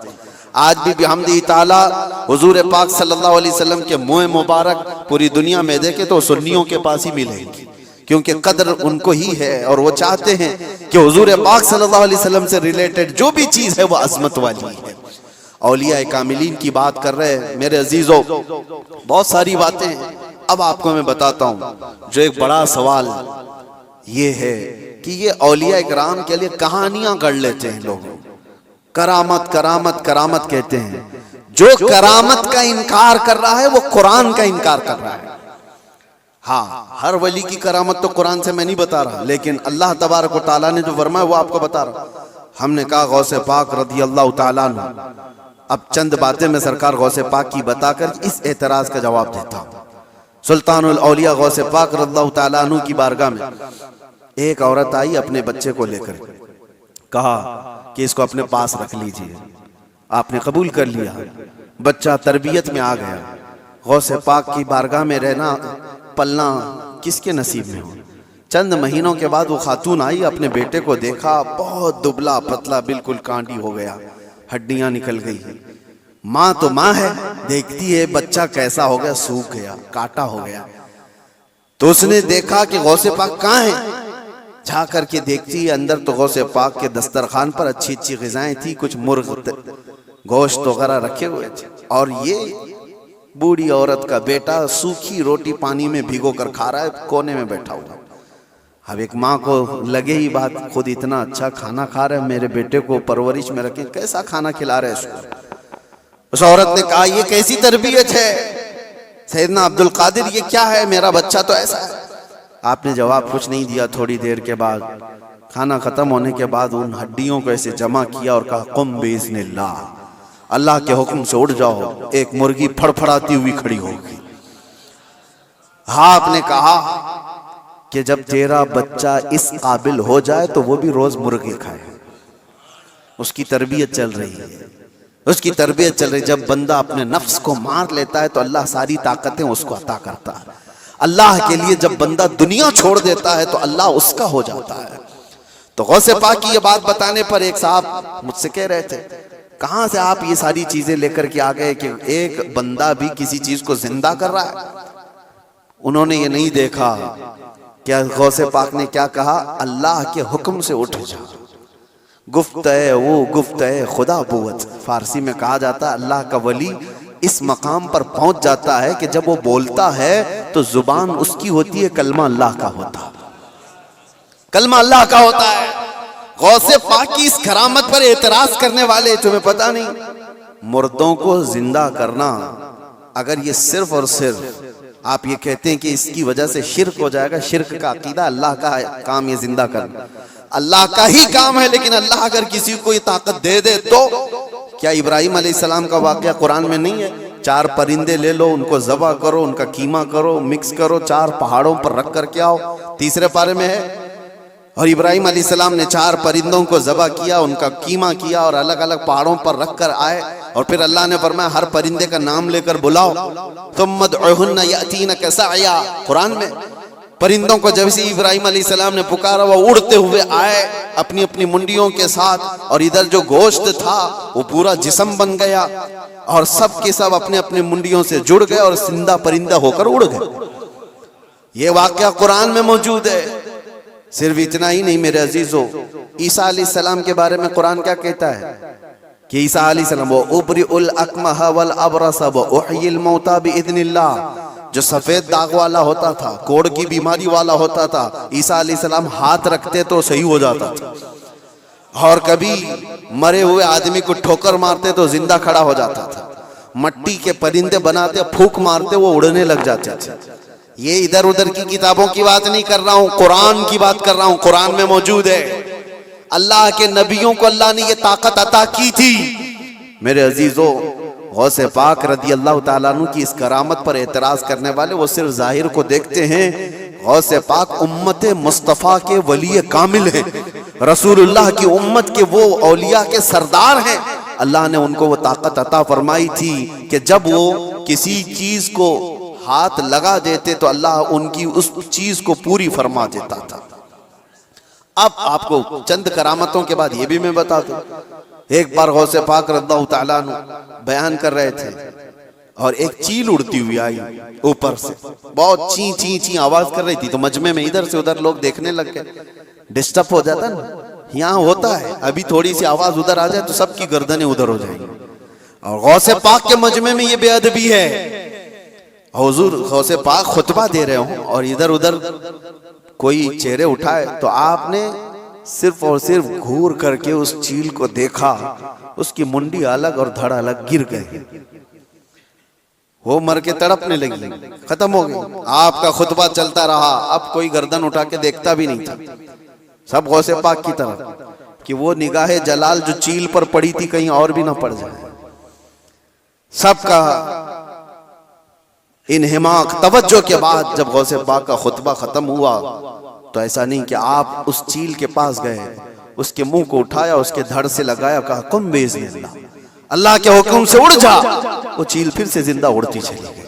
آج بھی بحمدہ تعالی حضور پاک صلی اللہ علیہ وسلم کے منہ مبارک پوری دنیا میں دیکھے تو سنیوں کے پاس ہی ملیں گی، کیونکہ قدر ان کو ہی ہے، اور وہ چاہتے ہیں کہ حضور پاک صلی اللہ علیہ وسلم سے ریلیٹڈ جو بھی چیز ہے وہ عظمت والی ہے۔ اولیاء کاملین کی بات کر رہے ہیں میرے عزیزوں، بہت ساری باتیں ہیں، اب آپ کو میں بتاتا ہوں۔ جو ایک بڑا سوال یہ ہے کہ یہ اولیاء کرام کے لیے کہانیاں گڑھ لیتے ہیں لوگ، کرامت کرامت کرامت کہتے ہیں۔ جو کرامت کا انکار کر رہا ہے وہ قرآن کا انکار کر رہا ہے۔ ہاں، ہر ولی کی کرامت تو قرآن سے میں نہیں بتا رہا، لیکن اللہ تبارک و تعالیٰ نے جو فرمایا وہ آپ کو بتا رہا۔ ہم نے کہا غوث پاک رضی اللہ تعالیٰ عنہ، اب چند باتیں میں سرکار غوث پاک کی بتا کر اس اعتراض کا جواب دیتا ہوں۔ سلطان الاولیاء غوث پاک رضی اللہ تعالیٰ عنہ کی بارگاہ میں ایک عورت آئی اپنے بچے کو لے کر، کہا کہ اس کو اپنے پاس رکھ لیجئے۔ آپ نے قبول کر لیا، بچہ تربیت میں آ گیا۔ غوث پاک کی بارگاہ میں رہنا پلنا کس کے نصیب میں ہو؟ چند مہینوں کے بعد وہ خاتون آئی، اپنے بیٹے کو دیکھا، بہت دبلا پتلا، بالکل کانٹی ہو گیا، ہڈیاں نکل گئی۔ ماں تو ماں ہے، دیکھتی ہے بچہ کیسا ہو گیا، سوکھ گیا، کاٹا ہو گیا۔ تو اس نے دیکھا کہ غوث پاک کہاں ہے، جا کر کے دیکھتی ہے اندر تو غوث پاک کے دسترخوان پر اچھی اچھی غذائیں تھی، کچھ مرغ گوشت وغیرہ رکھے ہوئے تھے، اور یہ بوڑھی عورت کا بیٹا سوکھی روٹی پانی میں بھگو کر کھا رہا ہے، کونے میں بیٹھا ہوا۔ اب ایک ماں کو لگے ہی بات، خود اتنا اچھا کھانا کھا رہا ہے، میرے بیٹے کو پرورش میں رکھیں، کیسا کھانا کھلا رہے اس کو۔ اس عورت نے کہا یہ کیسی تربیت ہے سیدنا عبد القادر، یہ کیا ہے، میرا بچہ تو ایسا ہے۔ آپ نے جواب کچھ نہیں دیا۔ تھوڑی دیر کے بعد کھانا ختم ہونے کے بعد ان ہڈیوں کو ایسے جمع کیا اور کہا قم باذن اللہ، اللہ کے حکم سے اٹھ جاؤ۔ ایک مرغی پھڑ پھڑاتی ہوئی کھڑی ہوگی۔ ہاں، آپ نے کہا کہ جب تیرا بچہ اس قابل ہو جائے تو وہ بھی روز مرغی کھائے۔ اس کی تربیت چل رہی ہے، اس کی تربیت چل رہی ہے۔ جب بندہ اپنے نفس کو مار لیتا ہے تو اللہ ساری طاقتیں اس کو عطا کرتا ہے۔ اللہ کے لیے جب بندہ دنیا چھوڑ دیتا ہے تو اللہ اس کا ہو جاتا ہے۔ تو غوث پاک کی یہ بات بتانے پر ایک صاحب مجھ سے کہہ رہے تھے کہاں سے آپ یہ ساری چیزیں لے کر کے آ گئے کہ ایک بندہ بھی کسی چیز کو زندہ کر رہا ہے۔ انہوں نے یہ نہیں دیکھا کہ غوث پاک نے کیا کہا، اللہ کے حکم سے اٹھ جا۔ گفت ہے وہ گفت ہے خدا بوت، فارسی میں کہا جاتا ہے اللہ کا ولی اس مقام پر پہنچ جاتا ہے کہ جب وہ بولتا ہے تو زبان اس کی ہوتی ہے، کلمہ اللہ کا ہوتا، کلمہ اللہ کا ہوتا ہے۔ غوث پاک کی اس کرامت پر اعتراض کرنے والے، تمہیں پتہ نہیں مردوں کو زندہ کرنا، اگر یہ صرف اور صرف آپ یہ کہتے ہیں کہ اس کی وجہ سے شرک ہو جائے گا، شرک کا عقیدہ، اللہ کا کام یہ زندہ کرنا اللہ کا ہی کام ہے، لیکن اللہ اگر کسی کو یہ طاقت دے دے تو کیا ابراہیم علیہ السلام کا واقعہ قرآن میں نہیں ہے؟ 4 پرندے لے لو، ان کو ذبح کرو، ان کا قیمہ کرو، مکس کرو، 4 پہاڑوں پر رکھ کر کے آؤ، 3 پارے میں ہے۔ اور ابراہیم علیہ السلام نے 4 پرندوں کو ذبح کیا، ان کا قیمہ کیا اور الگ الگ پہاڑوں پر رکھ کر آئے، اور پھر اللہ نے فرمایا ہر پرندے کا نام لے کر بلاؤ، ثم ادعوهن یأتینک سعیا۔ قرآن میں پرندوں کو جب سے ابراہیم علیہ السلام نے پکارا وہ اڑتے ہوئے آئے اپنی اپنی منڈیوں کے ساتھ، اور ادھر جو گوشت تھا وہ پورا جسم بن گیا، اور سب کے سب اپنے اپنے منڈیوں سے جڑ گئے اور زندہ پرندہ ہو کر اڑ گئے۔ یہ واقعہ قرآن میں موجود ہے۔ صرف اتنا ہی نہیں میرے عزیزو، عیسیٰ علیہ السلام کے بارے میں قرآن کیا کہتا ہے کہ عیسیٰ علیہ السلام وَأُبْرِئُ الْأَكْمَحَ وَالْأَبْرَصَ وَأُحْيِي الْمَوْتَى بِإِذْنِ اللَّهِ، جو سفید داغ والا ہوتا تھا، کوڑ کی بیماری والا ہوتا تھا، عیسیٰ علیہ السلام ہاتھ رکھتے تو صحیح ہو جاتا تھا، اور کبھی مرے ہوئے آدمی کو ٹھوکر مارتے تو زندہ کھڑا ہو جاتا تھا، مٹی کے پرندے بناتے پھونک مارتے وہ اڑنے لگ جاتے تھے۔ یہ ادھر ادھر کی کتابوں کی بات نہیں کر رہا ہوں، قرآن کی بات کر رہا ہوں۔ قرآن میں موجود ہے، اللہ کے نبیوں کو اللہ نے یہ طاقت عطا کی تھی۔ میرے عزیزو، غوث پاک رضی اللہ تعالیٰ عنہ کی اس کرامت پر اعتراض کرنے والے وہ صرف ظاہر کو دیکھتے ہیں۔ غوث پاک امت مصطفیٰ کے ولی کامل ہیں، رسول اللہ کی امت کے وہ اولیاء کے سردار ہیں۔ اللہ نے ان کو وہ طاقت عطا فرمائی تھی کہ جب وہ کسی چیز کو ہاتھ لگا دیتے تو اللہ ان کی اس چیز کو پوری فرما دیتا تھا۔ اب آپ کو چند کرامتوں کے بعد یہ بھی میں بتا دوں، ایک بار غوث پاک رضی اللہ تعالیٰ عنہ بیان کر رہے تھے اور ایک چیل اڑتی ہوئی آئی اوپر سے، بہت چین چین چین آواز کر رہی تھی، تو مجمع میں ادھر سے ادھر لوگ دیکھنے لگ گئے، ڈسٹرب ہو جاتا نا، یہاں ہوتا ہے ابھی تھوڑی سی آواز ادھر آ جائے تو سب کی گردنیں ادھر ہو جائیں گی، اور غوث پاک کے مجمع میں یہ بے ادبی ہے، حضور غوث پاک خطبہ دے رہے ہوں اور ادھر ادھر کوئی چہرے اٹھائے تو آپ نے صرف اور صرف گھور کر کے اس چیل کو دیکھا، اس کی منڈی الگ اور دھڑ الگ گر گئے، وہ مر کے تڑپنے لگی، ختم ہو گئی۔ آپ کا خطبہ چلتا رہا، اب کوئی گردن اٹھا کے دیکھتا بھی نہیں تھا، سب غوث پاک کی طرف کہ وہ نگاہ جلال جو چیل پر پڑی تھی کہیں اور بھی نہ پڑ جائے۔ سب کا انہماک توجہ کے بعد جب غوث پاک کا خطبہ ختم ہوا تو ایسا نہیں کہ آپ اس چیل کے پاس گئے، اس کے منہ کو اٹھایا، اس کے دھڑ سے لگایا، کہا قم باذن اللہ، اللہ کے حکم سے اڑ جا، وہ چیل پھر سے زندہ اڑتی چلی گئی۔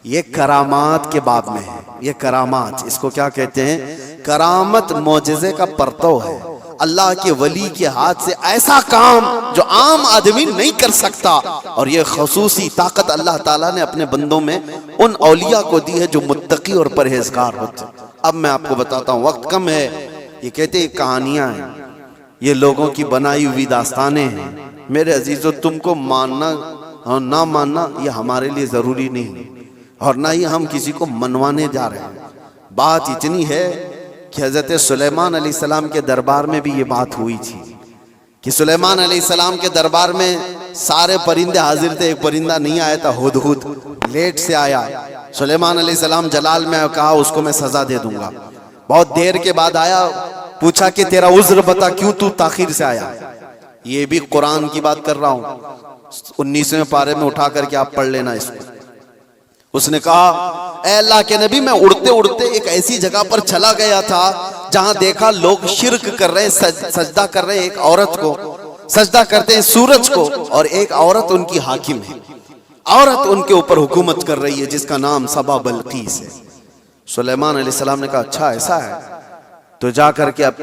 یہ کرامات کے باب میں ہے، یہ کرامات، اس کو کیا کہتے ہیں؟ کرامت معجزے کا پرتو ہے، اللہ کے ولی کے ہاتھ سے ایسا کام جو عام آدمی نہیں کر سکتا، اور یہ خصوصی طاقت اللہ تعالیٰ نے اپنے بندوں میں ان اولیاء کو دی ہے جو متقی اور پرہیزگار ہوتے ہیں۔ اب میں آپ کو بتاتا ہوں، وقت کم ہے، یہ کہتے ہیں کہانیاں ہیں، یہ لوگوں کی بنائی ہوئی داستانیں ہیں، میرے عزیزو تم کو ماننا اور نہ ماننا یہ ہمارے لیے ضروری نہیں، اور نہ ہی ہم کسی کو منوانے جا رہے ہیں۔ بات اتنی ہے کہ حضرت سلیمان علیہ السلام کے دربار میں بھی یہ بات ہوئی تھی کہ سلیمان علیہ السلام کے دربار میں سارے پرندے حاضر تھے، ایک پرندہ نہیں آیا تھا، ہدہد لیٹ سے آیا، سلیمان علیہ السلام جلال میں کہا اس کو میں سزا دے دوں گا، بہت دیر کے بعد آیا، پوچھا کہ تیرا عذر بتا، کیوں تو تاخیر سے آیا؟ یہ بھی قرآن کی بات کر رہا ہوں، 19ویں پارے میں اٹھا کر کے آپ پڑھ لینا اس کو۔ اس نے کہا اے اللہ کے نبی، میں اڑتے اڑتے ایک ایسی جگہ پر چلا گیا تھا جہاں دیکھا لوگ شرک کر رہے ہیں، سجدہ کر رہے ہیں ایک عورت کو، سجدہ کرتے ہیں سورج کو، اور ایک عورت ان کی حاکم ہے، عورت ان کے اوپر حکومت کر رہی ہے جس کا نام سبا بلقیس ہے۔ سلیمان علیہ السلام نے کہا اچھا ایسا ہے، تو جا کر کے اب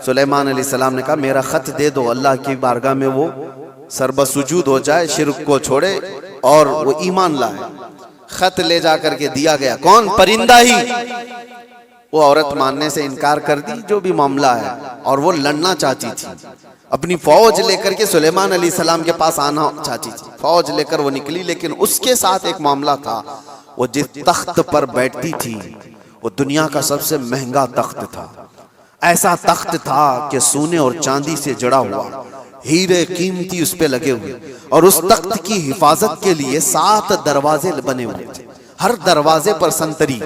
سلیمان علیہ السلام نے کہا میرا خط دے دو، اللہ کی بارگاہ میں وہ سربسجود ہو جائے، شرک کو چھوڑے اور وہ ایمان لائے۔ خط لے جا کر کے دیا گیا، کون؟ پرندہ ہی۔ وہ عورت ماننے سے انکار کر دی، جو بھی معاملہ ہے، اور وہ لڑنا چاہتی تھی، اپنی فوج لے کر کے سلیمان علیہ السلام کے پاس آنا چاہتی تھی، فوج لے کر وہ نکلی، لیکن اس کے ساتھ ایک معاملہ تھا، وہ جس تخت پر بیٹھتی تھی وہ دنیا کا سب سے مہنگا تخت تھا، ایسا تخت تھا کہ سونے اور چاندی سے جڑا ہوا، ہیرے قیمتی اس پہ لگے ہوئے، اور اس تخت کی حفاظت کے لیے 7 دروازے بنے ہوئے تھے، ہر دروازے پر سنتری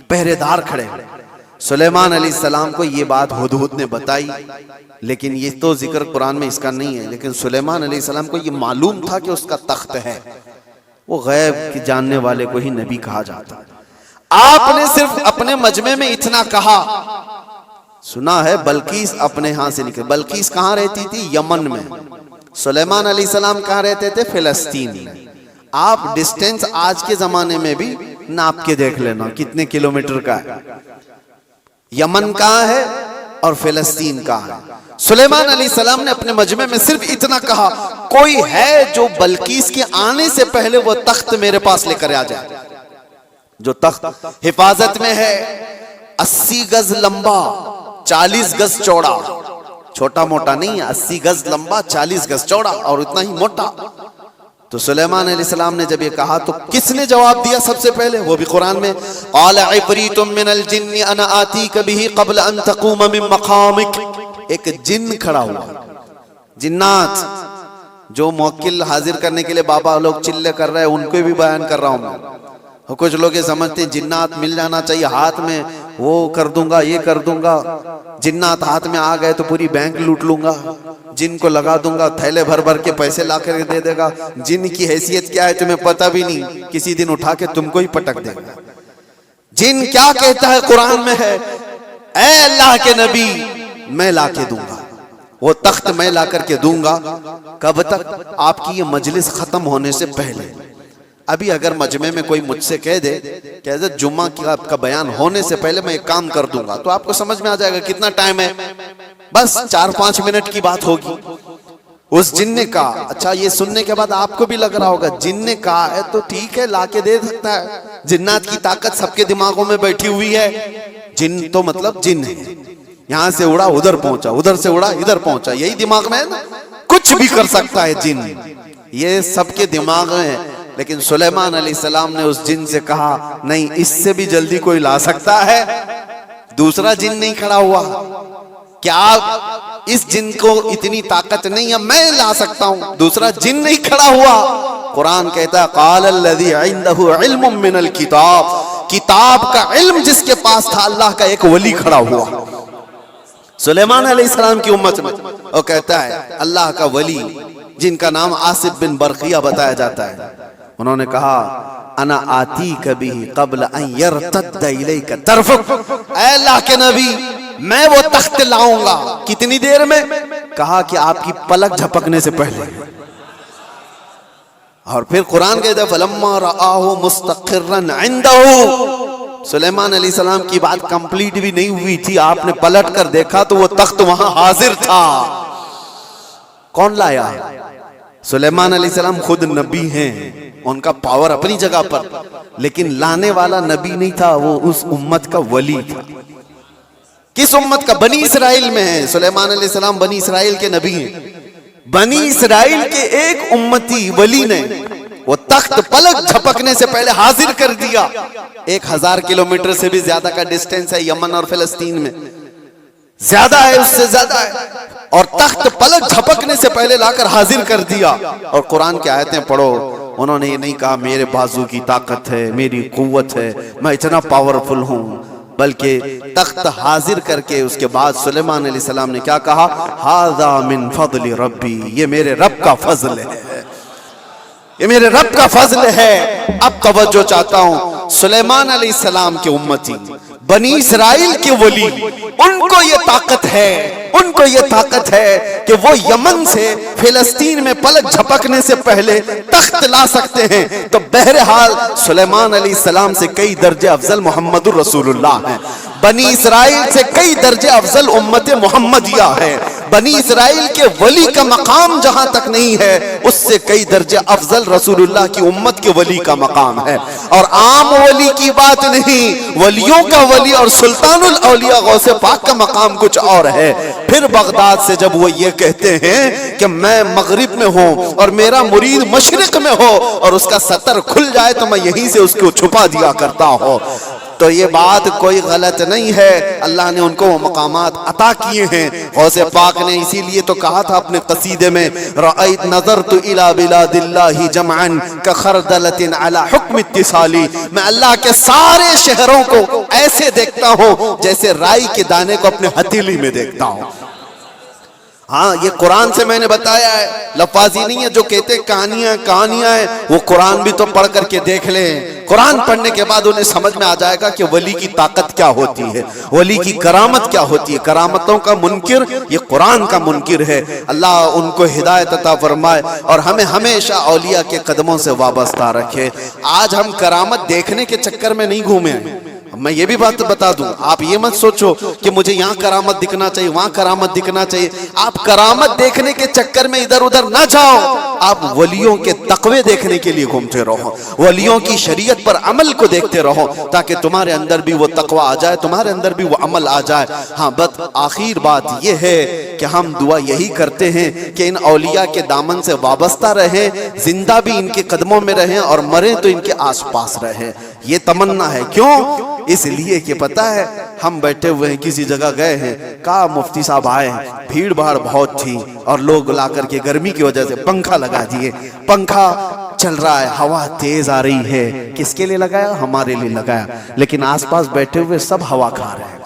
پہرے دار کھڑے ہوئے۔ سلیمان علیہ السلام کو یہ بات ہدہد نے بتائی، لیکن یہ تو ذکر قرآن میں اس کا نہیں ہے، لیکن سلیمان علیہ السلام کو یہ معلوم تھا کہ اس کا تخت ہے، وہ غیب کی جاننے والے کو ہی نبی کہا جاتا ہے۔ آپ نے صرف اپنے مجمع میں اتنا کہا، سنا ہے بلقیس اپنے ہاں سے نکل، بلقیس کہاں رہتی تھی؟ یمن میں، سلیمان علیہ السلام کہاں رہتے تھے؟ فلسطین۔ آپ ڈسٹینس آج کے زمانے میں بھی ناپ کے دیکھ لینا کتنے کلومیٹر کا ہے، یمن کہاں ہے اور فلسطین کہاں ہے۔ سلیمان علیہ السلام نے اپنے مجمع میں صرف اتنا کہا، کوئی ہے جو بلقیس کے آنے سے پہلے وہ تخت میرے پاس لے کر آ جائے، جو تخت حفاظت میں ہے، 80 گز لمبا، 40 گز چوڑا، چھوٹا موٹا نہیں، 80 گز لمبا، 40 گز چوڑا، اور اتنا ہی موٹا۔ تو سلیمان علیہ السلام نے جب یہ کہا تو کس نے جواب دیا سب سے پہلے؟ وہ بھی قرآن میں، قال عفریت من الجن انا آتیک به قبل ان تقوم من مقامک۔ ایک جن کھڑا ہوا، جنات جو موکل حاضر کرنے کے لیے بابا لوگ چلے کر رہے ہیں، ان کو بھی بیان کر رہا ہوں میں۔ کچھ لوگ یہ سمجھتے ہیں جنات مل جانا چاہیے ہاتھ میں، وہ کر دوں گا، یہ کر دوں گا، جنات ہاتھ میں آ گئے تو پوری بینک لوٹ لوں گا، جن کو لگا دوں گا، تھیلے بھر بھر کے پیسے لا کر دے دے گا، جن کی حیثیت کیا ہے تمہیں پتہ بھی نہیں، کسی دن اٹھا کے تم کو ہی پٹک دے گا۔ جن کیا کہتا ہے قرآن میں ہے، اے اللہ کے نبی میں لا کے دوں گا، وہ تخت میں لا کر کے دوں گا۔ کب تک؟ آپ کی یہ مجلس ختم ہونے سے پہلے۔ ابھی اگر مجمع میں کوئی مجھ سے کہہ دے کہ حضرت جمعہ کا بیان ہونے سے پہلے میں ایک کام کر دوں گا، تو آپ کو سمجھ میں آ جائے گا کتنا ٹائم ہے، بس 4-5 منٹ کی بات ہوگی۔ اس جن نے کہا، اچھا یہ سننے کے بعد آپ کو بھی لگ رہا ہوگا جن نے کہا ہے تو ٹھیک ہے لا کے دے سکتا ہے، جنات کی طاقت سب کے دماغوں میں بیٹھی ہوئی ہے، جن تو مطلب جن ہے، یہاں سے اڑا ادھر پہنچا، ادھر سے اڑا ادھر پہنچا، یہی دماغ میں ہے نا، کچھ بھی کر سکتا ہے جن، یہ سب کے دماغ میں ہے۔ لیکن سلیمان علیہ السلام نے اس جن سے کہا نہیں، اس سے بھی جلدی کوئی لا سکتا ہے، دوسرا جن نہیں کھڑا ہوا، کیا اس جن کو اتنی طاقت نہیں ہے میں لا سکتا ہوں، دوسرا جن نہیں کھڑا ہوا۔ قرآن کہتا ہے قال الذی عنده علم من الکتاب، کتاب کا علم جس کے پاس تھا، اللہ کا ایک ولی کھڑا ہوا سلیمان علیہ السلام کی امت میں، وہ کہتا ہے اللہ کا ولی جن کا نام آصف بن برقیہ بتایا جاتا ہے، انہوں نے کہا انا آتیک بھی قبل ان یرتد الیک طرفک، اے اللہ کے نبی میں وہ تخت لاؤں گا، کتنی دیر میں؟ کہا کہ آپ کی پلک جھپکنے سے پہلے۔ اور پھر قرآن کہتا ہے فلما رآہ مستقرا عنده، سلیمان علیہ السلام کی بات کمپلیٹ بھی نہیں ہوئی تھی، آپ نے پلٹ کر دیکھا تو وہ تخت وہاں حاضر تھا۔ کون لایا؟ سلیمان علیہ السلام خود نبی ہیں، ان کا پاور اپنی جگہ پر، لیکن لانے والا نبی نہیں تھا، وہ اس امت کا ولی تھا۔ کس امت کا؟ بنی اسرائیل میں ہے، سلیمان علیہ السلام بنی اسرائیل کے نبی ہیں، بنی اسرائیل کے ایک امتی ولی نے وہ تخت پلک جھپکنے سے پہلے حاضر کر دیا۔ 1000 کلومیٹر سے بھی زیادہ کا ڈسٹینس ہے یمن اور فلسطین میں، زیادہ ہے، اس سے زیادہ ہے، اور تخت پلک جھپکنے سے پہلے لا کر حاضر کر دیا۔ اور قرآن کی آیتیں پڑھو، انہوں نے یہ نہیں کہا میرے بازو کی طاقت ہے، میری قوت ہے، میں اتنا پاورفل ہوں، بلکہ تخت حاضر کر کے اس کے بعد سلیمان علیہ السلام نے کیا کہا؟ ھذا من فضل ربی، یہ میرے رب کا فضل ہے، یہ میرے رب کا فضل ہے۔ اب توجہ چاہتا ہوں، سلیمان علیہ السلام کے امتی بنی اسرائیل کے ولی، ان کو یہ طاقت ہے، ان کو یہ طاقت ہے کہ وہ یمن سے فلسطین میں پلک جھپکنے سے پہلے تخت لا سکتے ہیں۔ تو بہرحال سلیمان علیہ السلام سے کئی درجے افضل محمد الرسول اللہ ہیں، بنی اسرائیل سے کئی درجے افضل امت محمدیہ ہے، بنی اسرائیل کے ولی کا مقام جہاں تک نہیں ہے، اس سے کئی درجے افضل رسول اللہ کی امت کے ولی کا مقام ہے۔ اور عام ولی کی بات نہیں، ولیوں کا ولی اور سلطان الاولیاء غوث پاک کا مقام کچھ اور ہے۔ پھر بغداد سے جب وہ یہ کہتے ہیں کہ میں مغرب میں ہوں اور میرا مرید مشرق میں ہو اور اس کا سطر کھل جائے تو میں یہیں سے اس کو چھپا دیا کرتا ہوں، تو یہ بات کوئی غلط نہیں ہے، اللہ نے ان کو وہ مقامات عطا کیے ہیں۔ غوث پاک نے اسی لیے تو کہا تھا اپنے قصیدے میں رأیت نظرت الی بلاد اللہ جمعا کخردلۃ علی حکم اتصالی، میں اللہ کے سارے شہروں کو ایسے دیکھتا ہوں جیسے رائی کے دانے کو اپنے ہتھیلی میں دیکھتا ہوں۔ ہاں یہ قرآن سے میں نے بتایا ہے، لفاظی نہیں ہے جو کہتے کہانیاں ہیں، وہ قرآن بھی تو پڑھ کر کے دیکھ لیں، قرآن پڑھنے کے بعد انہیں سمجھ میں آ جائے گا کہ ولی کی طاقت کیا ہوتی ہے، ولی کی کرامت کیا ہوتی ہے۔ کرامتوں کا منکر یہ قرآن کا منکر ہے، اللہ ان کو ہدایت عطا فرمائے اور ہمیں ہمیشہ اولیاء کے قدموں سے وابستہ رکھے۔ آج ہم کرامت دیکھنے کے چکر میں نہیں گھومے ہیں، میں یہ بھی بات بتا دوں، آپ یہ مت سوچو کہ مجھے یہاں کرامت دکھنا چاہیے وہاں کرامت دکھنا چاہیے، آپ کرامت دیکھنے کے چکر میں ادھر ادھر نہ جاؤ، آپ ولیوں کے تقوی دیکھنے کے لیے گھومتے رہو، ولیوں کی شریعت پر عمل کو دیکھتے رہو تاکہ تمہارے اندر بھی وہ تقوی آ جائے، تمہارے اندر بھی وہ عمل آ جائے۔ ہاں بس آخر بات یہ ہے کہ ہم دعا یہی کرتے ہیں کہ ان اولیاء کے دامن سے وابستہ رہیں، زندہ بھی ان کے قدموں میں رہیں اور مریں تو ان کے آس پاس رہیں، یہ تمنا ہے۔ کیوں؟ اس لیے کہ پتہ ہے ہم بیٹھے ہوئے ہیں کسی جگہ گئے ہیں، کہا مفتی صاحب آئے ہیں، بھیڑ بھاڑ بہت تھی اور لوگ لا کر کے گرمی کی وجہ سے پنکھا لگا دیے، پنکھا چل رہا ہے، ہوا تیز آ رہی ہے، کس کے لیے لگایا؟ ہمارے لیے لگایا، لیکن آس پاس بیٹھے ہوئے سب ہوا کھا رہے ہیں،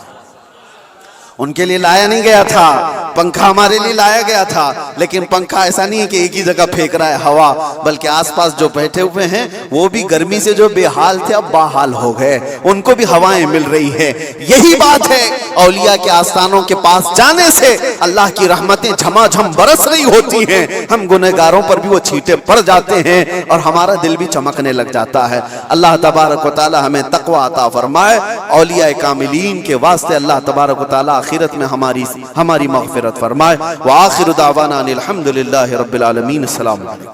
ان کے لیے لایا نہیں گیا تھا، پنکھا ہمارے لیے لایا گیا تھا، لیکن پنکھا ایسا نہیں ہے کہ ایک ہی جگہ پھینک رہا ہے ہوا، بلکہ آس پاس جو بیٹھے ہوئے ہیں وہ بھی گرمی سے جو بے حال تھے اب باحال ہو گئے، ان کو بھی ہوائیں مل رہی ہیں۔ یہی بات ہے، اولیاء کے آستانوں کے پاس جانے سے اللہ کی رحمتیں جھما جھم برس رہی ہوتی ہیں، ہم گنہگاروں پر بھی وہ چھینٹے پڑ جاتے ہیں اور ہمارا دل بھی چمکنے لگ جاتا ہے۔ اللہ تبارک و تعالی ہمیں تقوی عطا فرمائے، اولیاء کاملین کے واسطے اللہ تبارک و تعالی آخرت میں ہماری مغفرت فرمائے۔ وآخر دعوانا الحمدللہ رب العالمین۔ السلام علیکم۔